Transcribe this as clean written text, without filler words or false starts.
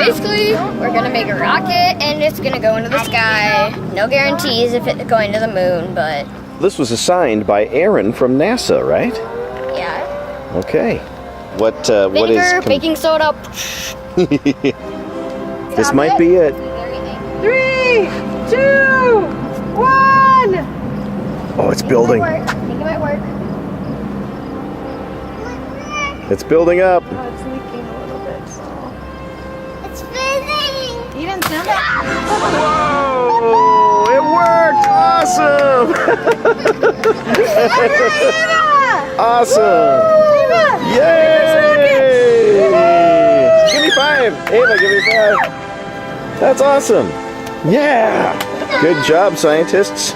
basically, we're gonna make a rocket and it's gonna go into the sky. No guarantees if it's going to the moon, but This was assigned by Eryn from NASA, right? yeah. Okay. What Vinegar, is... baking soda. This might be it. 3, 2, 1. Oh, it's building. I think it might work. It's building up. Oh, it's leaking a little bit still. It's fizzing. You didn't sound that. Whoa! It worked! Awesome! Awesome! Yay! Give me 5! Ava, give me 5! That's awesome! Yeah! Good job, scientists!